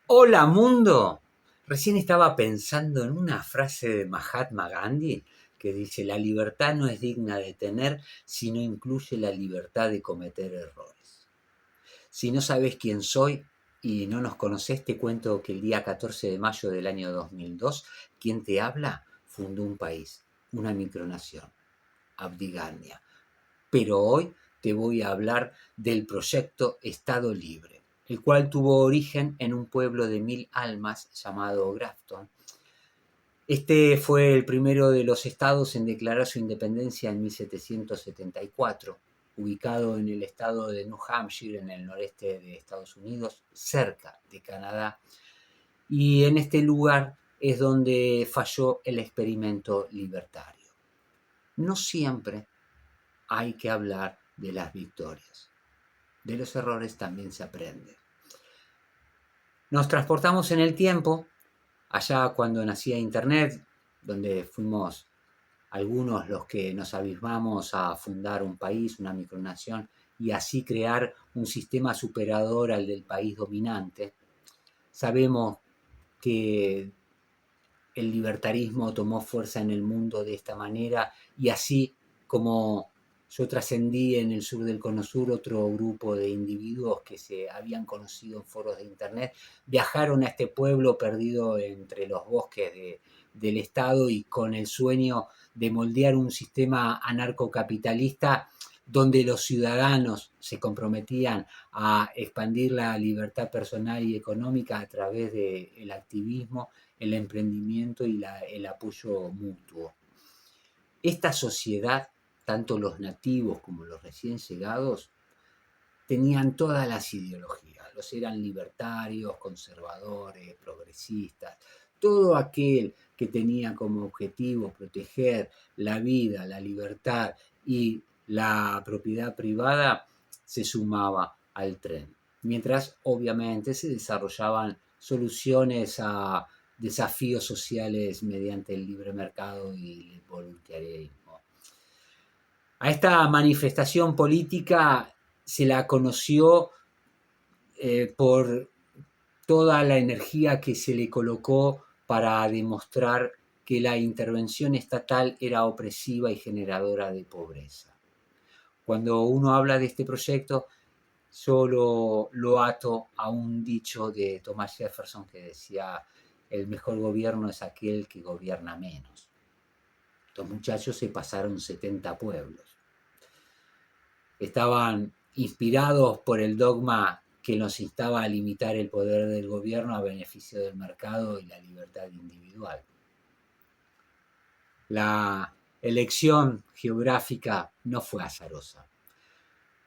Hola mundo. Recién estaba pensando en una frase de Mahatma Gandhi que dice, la libertad no es digna de tener si no incluye la libertad de cometer errores. Si no sabes quién soy y no nos conoces, te cuento que el día 14 de mayo del año 2002, quien te habla fundó un país, una micronación, Abdigandia. Pero hoy te voy a hablar del proyecto Estado Libre, el cual tuvo origen en un pueblo de 1000 almas llamado Grafton. Este fue el primero de los estados en declarar su independencia en 1774, ubicado en el estado de New Hampshire, en el noreste de Estados Unidos, cerca de Canadá. Y en este lugar es donde falló el experimento libertario. No siempre hay que hablar de las victorias. De los errores también se aprende. Nos transportamos en el tiempo, allá cuando nacía Internet, donde fuimos algunos los que nos abismamos a fundar un país, una micronación, y así crear un sistema superador al del país dominante. Sabemos que el libertarismo tomó fuerza en el mundo de esta manera y así como yo trascendí en el sur del Cono Sur, otro grupo de individuos que se habían conocido en foros de internet viajaron a este pueblo perdido entre los bosques del Estado y con el sueño de moldear un sistema anarcocapitalista donde los ciudadanos se comprometían a expandir la libertad personal y económica a través del activismo, el emprendimiento y el apoyo mutuo. Esta sociedad, tanto los nativos como los recién llegados, tenían todas las ideologías. Los eran libertarios, conservadores, progresistas, todo aquel que tenía como objetivo proteger la vida, la libertad y la propiedad privada se sumaba al tren. Mientras obviamente se desarrollaban soluciones a desafíos sociales mediante el libre mercado y el voluntariado. A esta manifestación política se la conoció por toda la energía que se le colocó para demostrar que la intervención estatal era opresiva y generadora de pobreza. Cuando uno habla de este proyecto, yo lo ato a un dicho de Thomas Jefferson que decía, el mejor gobierno es aquel que gobierna menos. Estos muchachos se pasaron 70 pueblos. Estaban inspirados por el dogma que nos instaba a limitar el poder del gobierno a beneficio del mercado y la libertad individual. La elección geográfica no fue azarosa.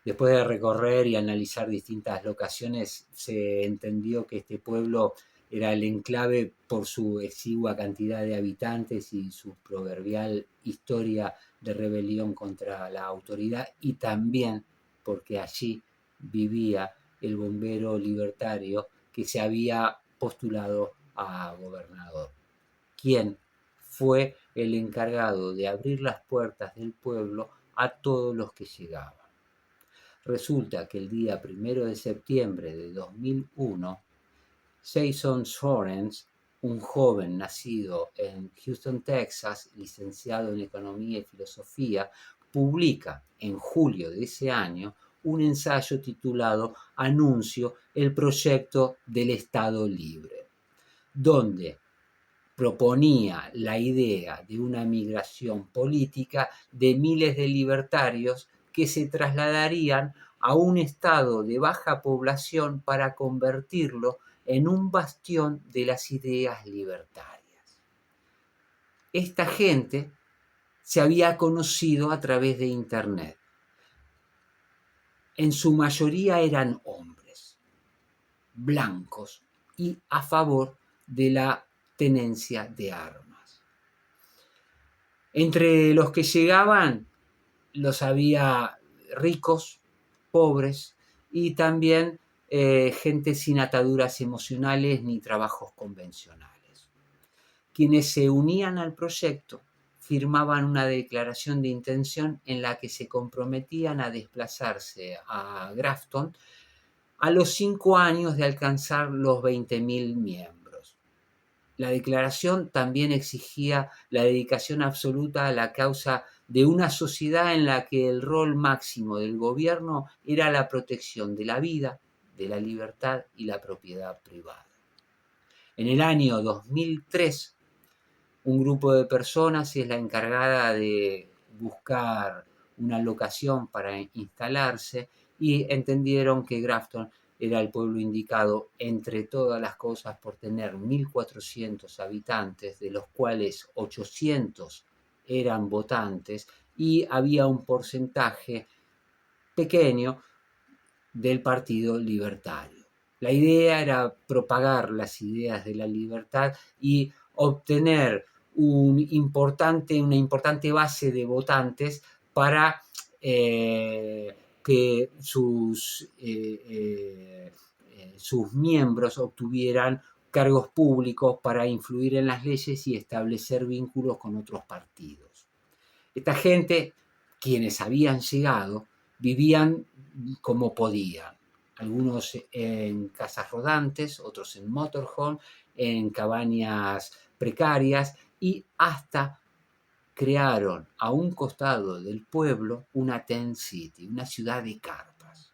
Después de recorrer y analizar distintas locaciones, se entendió que este pueblo era el enclave por su exigua cantidad de habitantes y su proverbial historia de rebelión contra la autoridad, y también porque allí vivía el bombero libertario que se había postulado a gobernador, quien fue el encargado de abrir las puertas del pueblo a todos los que llegaban. Resulta que el día 1 de septiembre de 2001, Jason Sorens, un joven nacido en Houston, Texas, licenciado en Economía y Filosofía, publica en julio de ese año un ensayo titulado Anuncio el proyecto del Estado Libre, donde proponía la idea de una migración política de miles de libertarios que se trasladarían a un estado de baja población para convertirlo en un bastión de las ideas libertarias. Esta gente se había conocido a través de Internet. En su mayoría eran hombres, blancos y a favor de la tenencia de armas. Entre los que llegaban los había ricos, pobres y también gente sin ataduras emocionales ni trabajos convencionales. Quienes se unían al proyecto firmaban una declaración de intención en la que se comprometían a desplazarse a Grafton a los 5 años de alcanzar los 20.000 miembros. La declaración también exigía la dedicación absoluta a la causa de una sociedad en la que el rol máximo del gobierno era la protección de la vida, de la libertad y la propiedad privada. En el año 2003, un grupo de personas es la encargada de buscar una locación para instalarse y entendieron que Grafton era el pueblo indicado, entre todas las cosas, por tener 1.400 habitantes, de los cuales 800 eran votantes, y había un porcentaje pequeño del Partido Libertario. La idea era propagar las ideas de la libertad y obtener una importante base de votantes para que sus miembros obtuvieran cargos públicos para influir en las leyes y establecer vínculos con otros partidos. Esta gente, quienes habían llegado, vivían como podían. Algunos en casas rodantes, otros en motorhome, en cabañas precarias, y hasta crearon a un costado del pueblo una tent city, una ciudad de carpas.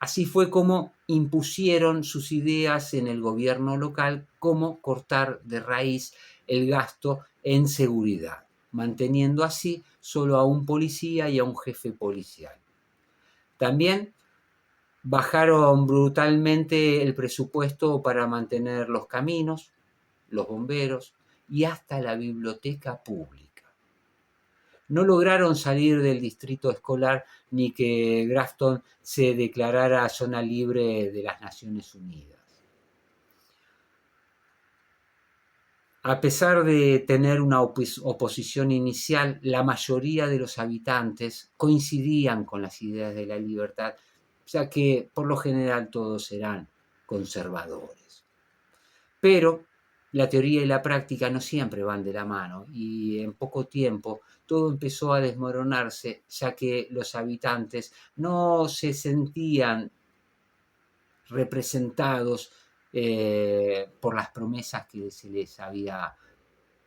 Así fue como impusieron sus ideas en el gobierno local, como cortar de raíz el gasto en seguridad, manteniendo así solo a un policía y a un jefe policial. También bajaron brutalmente el presupuesto para mantener los caminos, los bomberos y hasta la biblioteca pública. No lograron salir del distrito escolar ni que Grafton se declarara zona libre de las Naciones Unidas. A pesar de tener una oposición inicial, la mayoría de los habitantes coincidían con las ideas de la libertad, ya que por lo general todos eran conservadores. Pero la teoría y la práctica no siempre van de la mano, y en poco tiempo todo empezó a desmoronarse, ya que los habitantes no se sentían representados por las promesas que se les había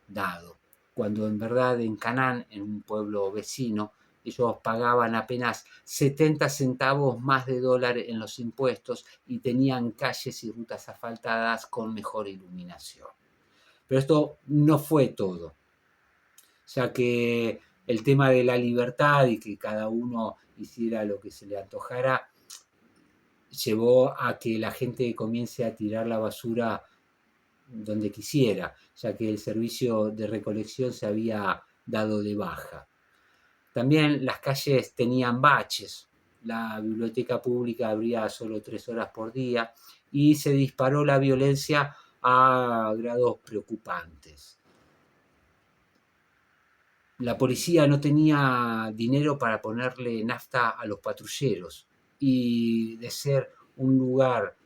dado, cuando en verdad en Canaán, en un pueblo vecino, ellos pagaban apenas 70 centavos más de dólar en los impuestos y tenían calles y rutas asfaltadas con mejor iluminación. Pero esto no fue todo, ya que el tema de la libertad y que cada uno hiciera lo que se le antojara llevó a que la gente comience a tirar la basura donde quisiera, ya que el servicio de recolección se había dado de baja. También las calles tenían baches, la biblioteca pública abría solo 3 horas por día y se disparó la violencia a grados preocupantes. La policía no tenía dinero para ponerle nafta a los patrulleros, y de ser un lugar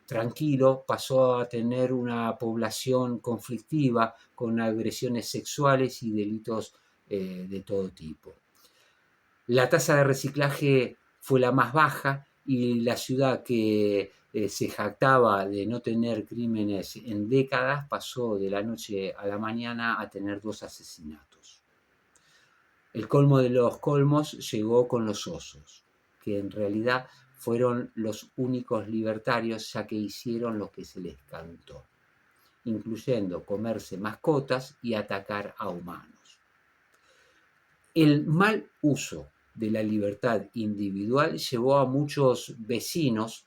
tranquilo pasó a tener una población conflictiva con agresiones sexuales y delitos de todo tipo. La tasa de reciclaje fue la más baja, y la ciudad que se jactaba de no tener crímenes en décadas pasó de la noche a la mañana a tener 2 asesinatos. El colmo de los colmos llegó con los osos, que en realidad fueron los únicos libertarios, ya que hicieron lo que se les cantó, incluyendo comerse mascotas y atacar a humanos. El mal uso de la libertad individual llevó a muchos vecinos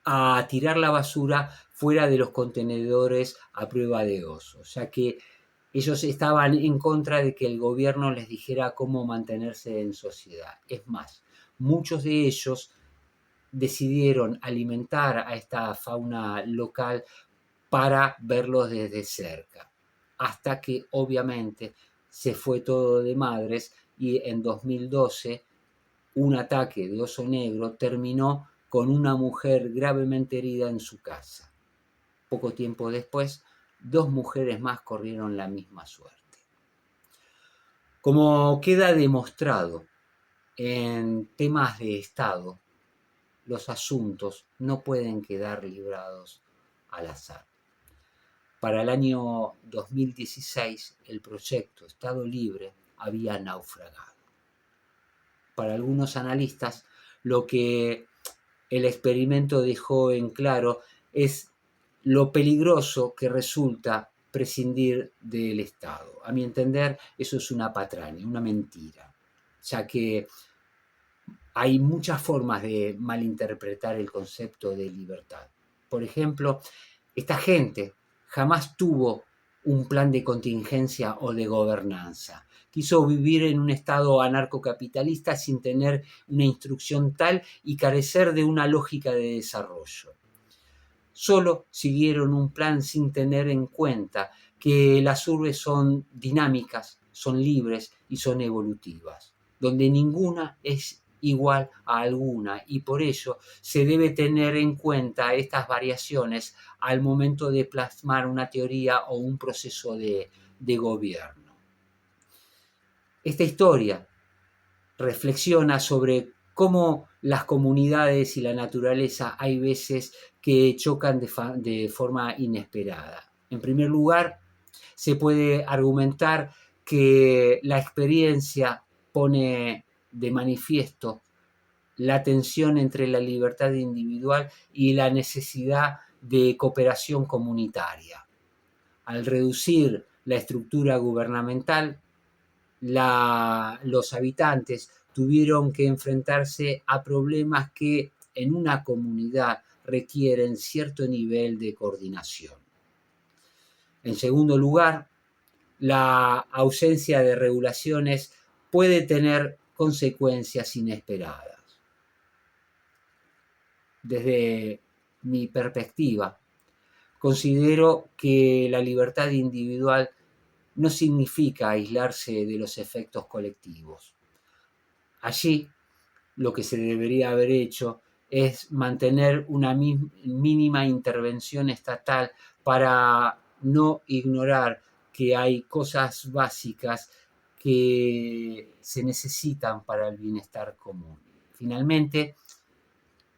a tirar la basura fuera de los contenedores a prueba de osos, ya que ellos estaban en contra de que el gobierno les dijera cómo mantenerse en sociedad. Es más, muchos de ellos decidieron alimentar a esta fauna local para verlos desde cerca, hasta que obviamente se fue todo de madres, y en 2012 un ataque de oso negro terminó con una mujer gravemente herida en su casa. Poco tiempo después, 2 mujeres más corrieron la misma suerte. Como queda demostrado en temas de Estado, los asuntos no pueden quedar librados al azar. Para el año 2016, el proyecto Estado Libre había naufragado. Para algunos analistas, lo que el experimento dejó en claro es lo peligroso que resulta prescindir del Estado. A mi entender, eso es una patraña, una mentira, ya que hay muchas formas de malinterpretar el concepto de libertad. Por ejemplo, esta gente jamás tuvo un plan de contingencia o de gobernanza. Quiso vivir en un estado anarcocapitalista sin tener una instrucción tal y carecer de una lógica de desarrollo. Solo siguieron un plan sin tener en cuenta que las urbes son dinámicas, son libres y son evolutivas, donde ninguna es igual a alguna y por ello se debe tener en cuenta estas variaciones al momento de plasmar una teoría o un proceso de gobierno. Esta historia reflexiona sobre cómo las comunidades y la naturaleza hay veces que chocan de forma inesperada. En primer lugar, se puede argumentar que la experiencia pone de manifiesto la tensión entre la libertad individual y la necesidad de cooperación comunitaria. Al reducir la estructura gubernamental, los habitantes tuvieron que enfrentarse a problemas que en una comunidad requieren cierto nivel de coordinación. En segundo lugar, la ausencia de regulaciones puede tener consecuencias inesperadas. Desde mi perspectiva, considero que la libertad individual no significa aislarse de los efectos colectivos. Allí, lo que se debería haber hecho es mantener una mínima intervención estatal para no ignorar que hay cosas básicas que se necesitan para el bienestar común. Finalmente,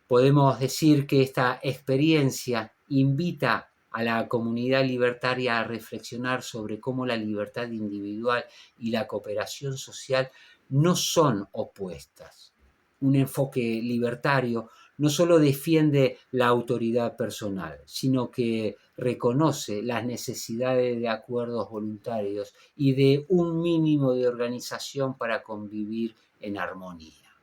podemos decir que esta experiencia invita a la comunidad libertaria a reflexionar sobre cómo la libertad individual y la cooperación social no son opuestas. Un enfoque libertario no solo defiende la autoridad personal, sino que reconoce las necesidades de acuerdos voluntarios y de un mínimo de organización para convivir en armonía.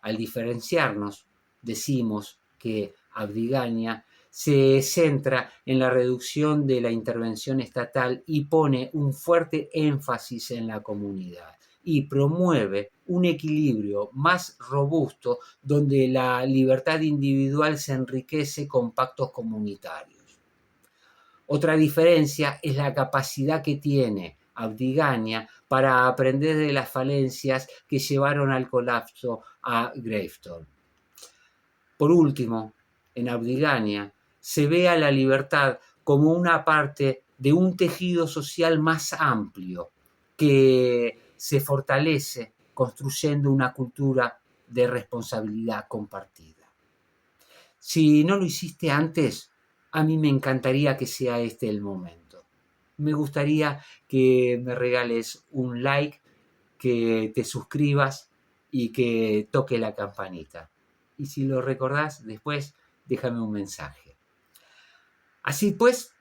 Al diferenciarnos, decimos que Abdigaña se centra en la reducción de la intervención estatal y pone un fuerte énfasis en la comunidad y promueve un equilibrio más robusto donde la libertad individual se enriquece con pactos comunitarios. Otra diferencia es la capacidad que tiene Abdigaña para aprender de las falencias que llevaron al colapso a Gravestone. Por último, en Abdigaña se ve a la libertad como una parte de un tejido social más amplio que se fortalece construyendo una cultura de responsabilidad compartida. Si no lo hiciste antes, a mí me encantaría que sea este el momento. Me gustaría que me regales un like, que te suscribas y que toque la campanita. Y si lo recordás, después déjame un mensaje. Así pues,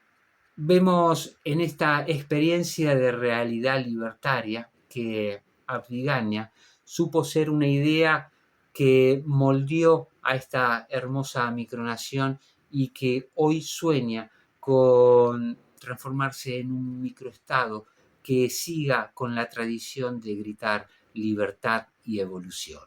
vemos en esta experiencia de realidad libertaria que Abdigaña supo ser una idea que moldeó a esta hermosa micronación y que hoy sueña con transformarse en un microestado que siga con la tradición de gritar libertad y evolución.